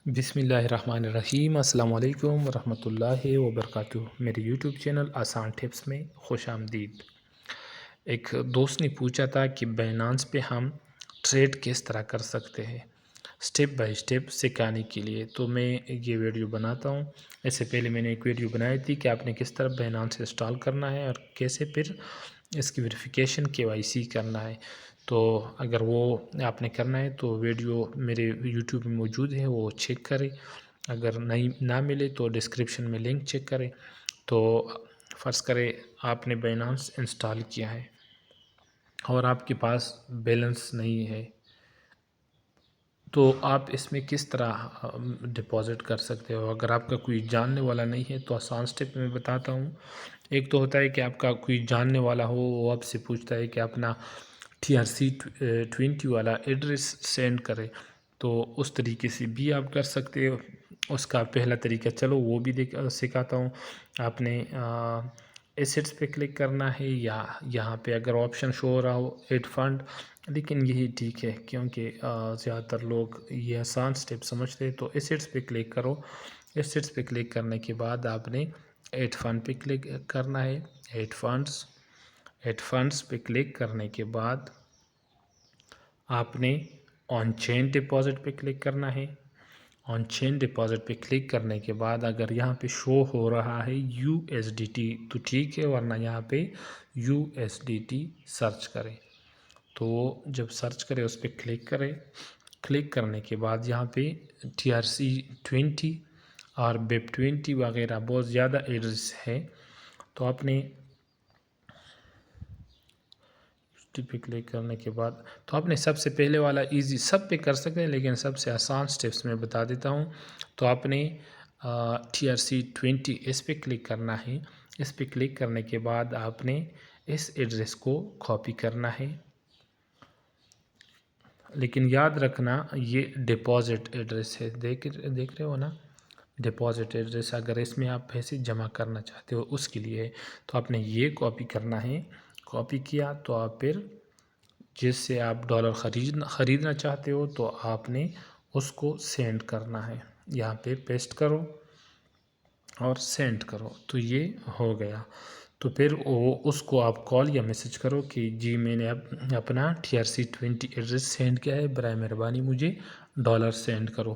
بسم اللہ الرحمن الرحیم۔ السلام علیکم ورحمۃ اللہ وبرکاتہ۔ میرے یوٹیوب چینل آسان ٹپس میں خوش آمدید۔ ایک دوست نے پوچھا تھا کہ بائنانس پہ ہم ٹریڈ کس طرح کر سکتے ہیں سٹیپ بائی سٹیپ سکھانے کے لیے، تو میں یہ ویڈیو بناتا ہوں۔ اس سے پہلے میں نے ایک ویڈیو بنائی تھی کہ آپ نے کس طرح بائنانس انسٹال کرنا ہے اور کیسے پھر اس کی ویریفیکیشن KYC کرنا ہے۔ تو اگر وہ آپ نے کرنا ہے تو ویڈیو میرے یوٹیوب میں موجود ہے، وہ چیک کریں۔ اگر نہ ملے تو ڈسکرپشن میں لنک چیک کریں۔ تو فرض کریں آپ نے بائنانس انسٹال کیا ہے اور آپ کے پاس بیلنس نہیں ہے، تو آپ اس میں کس طرح ڈپازٹ کر سکتے ہو۔ اگر آپ کا کوئی جاننے والا نہیں ہے تو آسان سٹیپ میں بتاتا ہوں۔ ایک تو ہوتا ہے کہ آپ کا کوئی جاننے والا ہو، وہ آپ سے پوچھتا ہے کہ اپنا TRC20 والا ایڈریس سینڈ کرے، تو اس طریقے سے بھی آپ کر سکتے ہو۔ اس کا پہلا طریقہ چلو وہ بھی سکھاتا ہوں۔ آپ نے ایسٹس پہ کلک کرنا ہے، یا یہاں پہ اگر آپشن شو ہو رہا ہو ایڈ فنڈ، لیکن یہی ٹھیک ہے کیونکہ زیادہ تر لوگ یہ آسان سٹیپ سمجھتے ہیں۔ تو ایسٹس پہ کلک کرو۔ ایسٹس پہ کلک کرنے کے بعد آپ نے ایڈ فنڈ پہ کلک کرنا ہے۔ ایڈ فنڈس پہ کلک کرنے کے بعد آپ نے آن چین ڈپازٹ پہ کلک کرنا ہے۔ آن چین ڈپازٹ پہ کلک کرنے کے بعد اگر یہاں پہ شو ہو رہا ہے USDT تو ٹھیک ہے، ورنہ یہاں پہ USDT سرچ کریں۔ تو جب سرچ کرے اس پہ کلک کرے، کلک کرنے کے بعد یہاں پہ TRC20 اور BEP20 وغیرہ بہت زیادہ ایڈریس ہے، تو آپ نے پہ کلک کرنے کے بعد تو آپ نے سب سے پہلے والا ایزی، سب پہ کر سکتے ہیں لیکن سب سے آسان سٹیپس میں بتا دیتا ہوں۔ تو آپ نے TRC20 اس پہ کلک کرنا ہے۔ اس پہ کلک کرنے کے بعد آپ نے اس ایڈریس کو کاپی کرنا ہے، لیکن یاد رکھنا یہ ڈپازٹ ایڈریس ہے، دیکھ رہے ہو نا، ڈپازٹ ایڈریس۔ اگر اس میں آپ پیسے جمع کرنا چاہتے ہو اس کے لیے، تو آپ نے یہ کاپی کرنا ہے۔ کاپی کیا تو آپ پھر جس سے آپ ڈالر خریدنا چاہتے ہو تو آپ نے اس کو سینڈ کرنا ہے، یہاں پہ پیسٹ کرو اور سینڈ کرو، تو یہ ہو گیا۔ تو پھر اس کو آپ کال یا میسج کرو کہ جی میں نے اپنا TRC20 ایڈریس سینڈ کیا ہے، برائے مہربانی مجھے ڈالر سینڈ کرو۔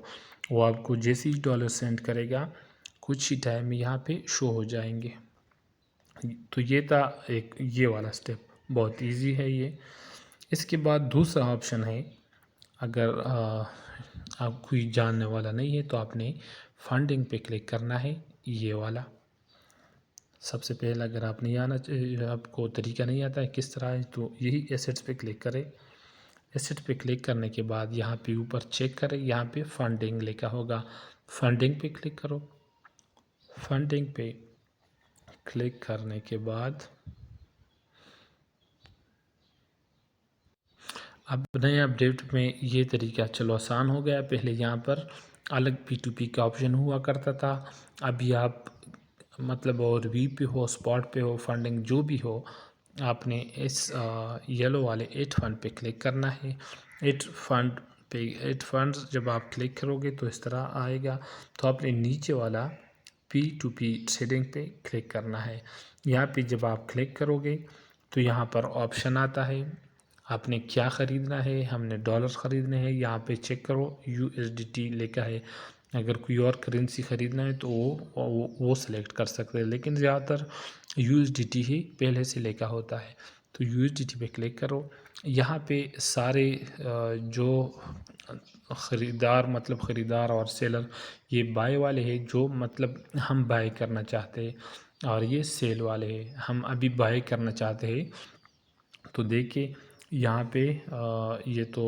وہ آپ کو جیسے ہی ڈالر سینڈ کرے گا کچھ ہی ٹائم میں یہاں پہ شو ہو جائیں گے۔ تو یہ تھا ایک یہ والا سٹیپ، بہت ایزی ہے یہ۔ اس کے بعد دوسرا آپشن ہے، اگر آپ کوئی جاننے والا نہیں ہے تو آپ نے فنڈنگ پہ کلک کرنا ہے، یہ والا۔ سب سے پہلے اگر آپ آپ کو طریقہ نہیں آتا ہے کس طرح ہے، تو یہی ایسٹس پہ کلک کرے۔ ایسٹ پہ کلک کرنے کے بعد یہاں پہ اوپر چیک کرے، یہاں پہ فنڈنگ لکھا ہوگا، فنڈنگ پہ کلک کرو۔ فنڈنگ پہ کلک کرنے کے بعد اب نئے اپڈیٹ میں یہ طریقہ چلو آسان ہو گیا۔ پہلے یہاں پر الگ P2P کا آپشن ہوا کرتا تھا، ابھی آپ مطلب اور وی پہ ہو، اسپاٹ پہ ہو، فنڈنگ جو بھی ہو، آپ نے اس یلو والے ایڈ فنڈ پہ کلک کرنا ہے۔ ایڈ فنڈ جب آپ کلک کرو گے تو اس طرح آئے گا، تو آپ نے نیچے والا P2P ٹریڈنگ پہ کلک کرنا ہے۔ یہاں پہ جب آپ کلک کرو گے تو یہاں پر آپشن آتا ہے آپ نے کیا خریدنا ہے۔ ہم نے ڈالر خریدنے ہیں، یہاں پہ چیک کرو USDT لکھا ہے۔ اگر کوئی اور کرنسی خریدنا ہے تو وہ سلیکٹ کر سکتے ہیں، لیکن زیادہ تر USDT ہی پہلے سے لکھا ہوتا ہے، تو USDT پہ کلک کرو۔ یہاں پہ سارے جو خریدار اور سیلر، یہ بائی والے ہیں جو مطلب ہم بائی کرنا چاہتے ہیں، اور یہ سیل والے ہیں ہم ابھی بائی کرنا چاہتے ہیں۔ تو دیکھیں یہاں پہ یہ تو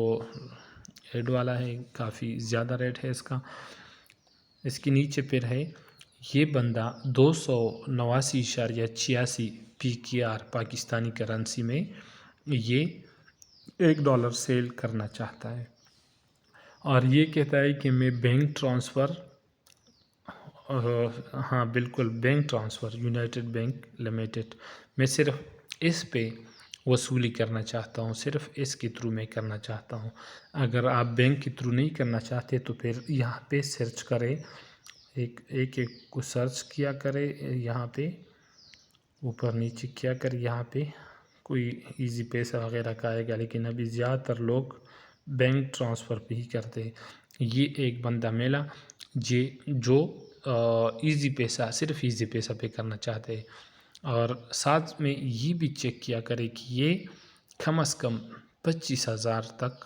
ایڈ والا ہے، کافی زیادہ ریٹ ہے اس کا۔ اس کے نیچے پھر ہے یہ بندہ 289.86 PKR پاکستانی کرنسی میں یہ $1 سیل کرنا چاہتا ہے، اور یہ کہتا ہے کہ میں بینک ٹرانسفر، ہاں بالکل bank transfer, United bank limited, میں صرف اس پہ وصولی کرنا چاہتا ہوں، صرف اس کے تھرو میں کرنا چاہتا ہوں۔ اگر آپ بینک کے تھرو نہیں کرنا چاہتے تو پھر یہاں پہ سرچ کرے، ایک کو سرچ کیا کرے، یہاں پہ اوپر نیچے کیا کرے، یہاں پہ کوئی ایزی پیسہ وغیرہ کا آئے گا، لیکن ابھی زیادہ تر لوگ بینک ٹرانسفر پہ ہی کرتے ہیں۔ یہ ایک بندہ ملا جو ایزی پیسہ، صرف ایزی پیسہ پہ کرنا چاہتے ہیں، اور ساتھ میں یہ بھی چیک کیا کرے کہ یہ کم از کم 25,000 تک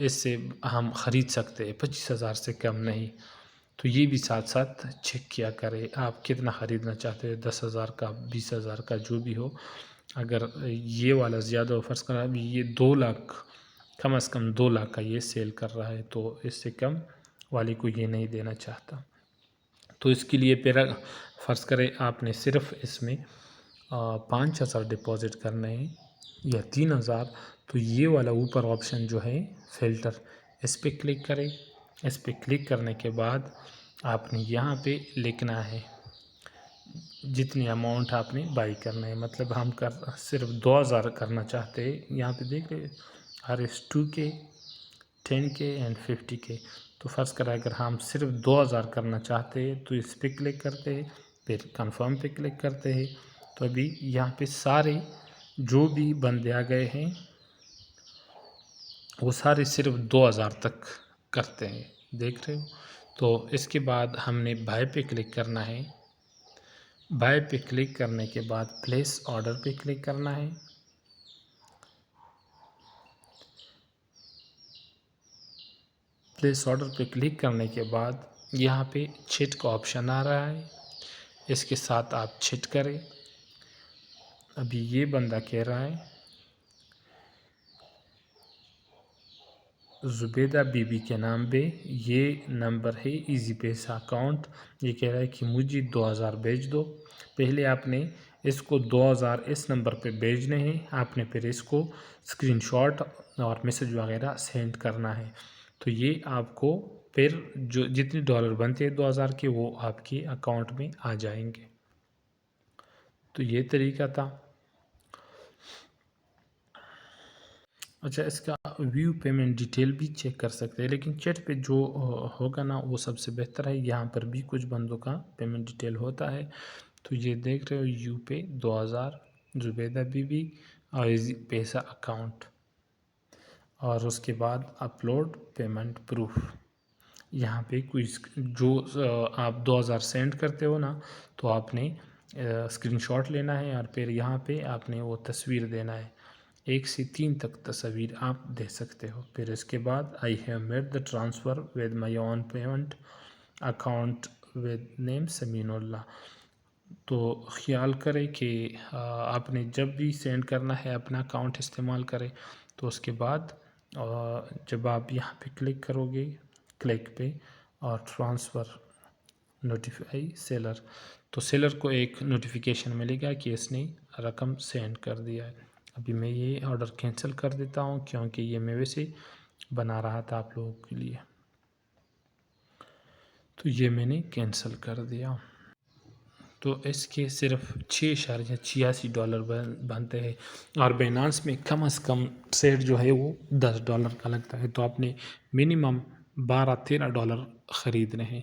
اس سے ہم خرید سکتے ہیں، 25,000 سے کم نہیں۔ تو یہ بھی ساتھ ساتھ چیک کیا کرے آپ کتنا خریدنا چاہتے ہیں، 10,000 کا، 20,000 کا، جو بھی ہو۔ اگر یہ والا زیادہ آفرز کر رہا ہے، یہ 2 لاکھ، کم از کم 2 لاکھ کا یہ سیل کر رہا ہے، تو اس سے کم والی کو یہ نہیں دینا چاہتا۔ تو اس کے لیے پھر فرض کرے آپ نے صرف اس میں 5,000 ڈپازٹ کرنے ہیں یا 3,000، تو یہ والا اوپر آپشن جو ہے فلٹر، اس پہ کلک کرے۔ اس پہ کلک کرنے کے بعد آپ نے یہاں پہ لکھنا ہے جتنی اماؤنٹ آپ نے بائی کرنا ہے، مطلب ہم صرف 2,000 کرنا چاہتے ہیں۔ یہاں پہ دیکھ رہے RS2K، 10K اینڈ 50K۔ تو فرض کریں اگر ہم صرف 2,000 کرنا چاہتے ہیں تو اس پہ کلک کرتے ہیں، پھر کنفرم پہ کلک کرتے ہیں۔ تو ابھی یہاں پہ سارے جو بھی بندے آ گئے ہیں وہ سارے صرف 2,000 تک کرتے ہیں، دیکھ رہے ہو۔ تو اس کے بعد ہم نے بائی پہ کلک کرنا ہے۔ بائی پہ کلک کرنے کے بعد پلیس آرڈر پہ کلک کرنا ہے۔ پلیس آرڈر پہ کلک کرنے کے بعد یہاں پہ چیٹ کا آپشن آ رہا ہے، اس کے ساتھ آپ چیٹ کریں۔ ابھی یہ بندہ کہہ رہا ہے زبیدہ بی بی کے نام پہ یہ نمبر ہے ایزی پیسہ اکاؤنٹ، یہ کہہ رہا ہے کہ مجھے 2,000 بھیج دو۔ پہلے آپ نے اس کو 2,000 اس نمبر پہ بھیجنے ہیں، آپ نے پھر اس کو اسکرین شاٹ اور میسج وغیرہ سینڈ کرنا ہے۔ تو یہ آپ کو پھر جو جتنے ڈالر بنتے ہیں 2,000 کے، وہ آپ کے اکاؤنٹ میں آ جائیں گے۔ تو یہ طریقہ تھا۔ اچھا، اس کا ویو پیمنٹ ڈیٹیل بھی چیک کر سکتے ہیں، لیکن چیٹ پہ جو ہوگا نا وہ سب سے بہتر ہے۔ یہاں پر بھی کچھ بندوں کا پیمنٹ ڈیٹیل ہوتا ہے، تو یہ دیکھ رہے ہو you pay 2,000 Zubaida Bibi اور ایزی پیسہ اکاؤنٹ، اور اس کے بعد اپلوڈ پیمنٹ پروف۔ یہاں پہ کوئی جو آپ 2,000 سینڈ کرتے ہو نا، تو آپ نے اسکرین شاٹ لینا ہے، اور پھر یہاں پہ آپ نے وہ تصویر دینا ہے، 1 سے 3 تک تصویر آپ دے سکتے ہو۔ پھر اس کے بعد I have made the transfer with my own payment account with name سمین اللہ۔ تو خیال کرے کہ آپ نے جب بھی سینڈ کرنا ہے اپنا اکاؤنٹ استعمال کرے، تو اس کے بعد جب آپ یہاں پہ کلک کرو گے، کلک پہ اور ٹرانسفر نوٹیفائی سیلر، تو سیلر کو ایک نوٹیفیکیشن ملے گا کہ اس نے رقم سینڈ کر دیا ہے۔ ابھی میں یہ آرڈر کینسل کر دیتا ہوں کیونکہ یہ میں ویسے بنا رہا تھا آپ لوگوں کے لیے، تو یہ میں نے کینسل کر دیا۔ تو اس کے صرف $6.86 بنتے ہیں، اور بینانس میں کم از کم ٹریڈ جو ہے وہ $10 کا لگتا ہے، تو آپ نے منیمم $12-13 خریدنے ہیں۔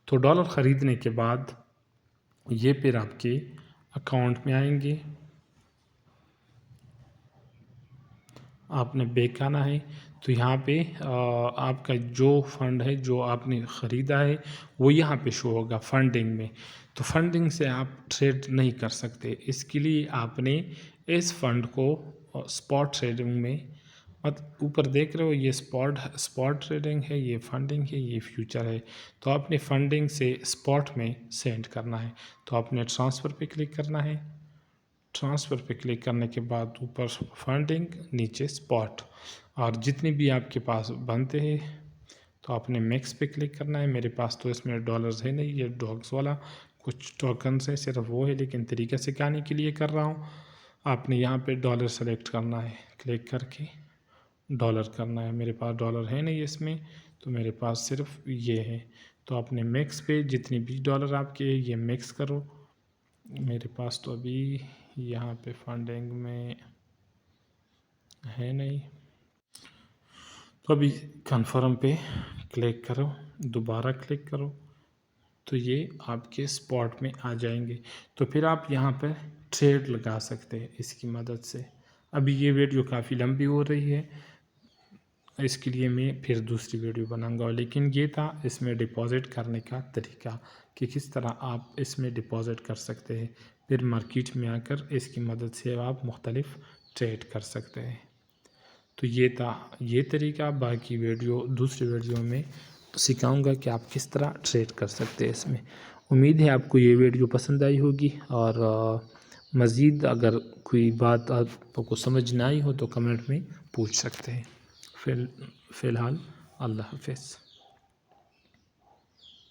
تو ڈالر خریدنے کے بعد یہ پھر آپ کے اکاؤنٹ میں آئیں گے، آپ نے بیک آنا ہے۔ تو یہاں پہ آپ کا جو فنڈ ہے جو آپ نے خریدا ہے وہ یہاں پہ شو ہوگا فنڈنگ میں۔ تو فنڈنگ سے آپ ٹریڈ نہیں کر سکتے، اس کے لیے آپ نے اس فنڈ کو اسپاٹ ٹریڈنگ میں اوپر دیکھ رہے ہو، یہ اسپاٹ ٹریڈنگ ہے، یہ فنڈنگ ہے، یہ فیوچر ہے۔ تو آپ نے فنڈنگ سے اسپاٹ میں سینڈ کرنا ہے، تو آپ نے ٹرانسفر پہ کلک کرنا ہے۔ ٹرانسفر پہ کلک کرنے کے بعد اوپر فنڈنگ، نیچے اسپاٹ، اور جتنے بھی آپ کے پاس بنتے ہیں تو آپ نے میکس پہ کلک کرنا ہے۔ میرے پاس تو اس میں ڈالرز ہے نہیں، یہ ڈاگز والا کچھ ٹوکنز ہے، صرف وہ ہے، لیکن طریقہ سکھانے کے لیے کر رہا ہوں۔ آپ نے یہاں پہ ڈالر سلیکٹ کرنا ہے، کلک کر کے ڈالر کرنا ہے۔ میرے پاس ڈالر ہے نہیں اس میں، تو میرے پاس صرف یہ ہے۔ تو آپ نے میکس پہ جتنی بھی ڈالر آپ کے یہ میکس کرو۔ میرے پاس تو ابھی یہاں پہ فنڈنگ میں ہے نہیں، تو ابھی کنفرم پہ کلک کرو، دوبارہ کلک کرو تو یہ آپ کے اسپاٹ میں آ جائیں گے، تو پھر آپ یہاں پہ ٹریڈ لگا سکتے ہیں اس کی مدد سے۔ ابھی یہ ویڈیو کافی لمبی ہو رہی ہے، اس کے لیے میں پھر دوسری ویڈیو بناؤں گا، لیکن یہ تھا اس میں ڈپازٹ کرنے کا طریقہ کہ کس طرح آپ اس میں ڈپازٹ کر سکتے ہیں، پھر مارکیٹ میں آ کر اس کی مدد سے آپ مختلف ٹریڈ کر سکتے ہیں۔ تو یہ تھا یہ طریقہ، باقی دوسری ویڈیو میں سکھاؤں گا کہ آپ کس طرح ٹریڈ کر سکتے ہیں اس میں۔ امید ہے آپ کو یہ ویڈیو پسند آئی ہوگی، اور مزید اگر کوئی بات آپ کو سمجھ نہ آئی ہو تو کمنٹ میں پوچھ سکتے ہیں۔ فی الحال اللہ حافظ۔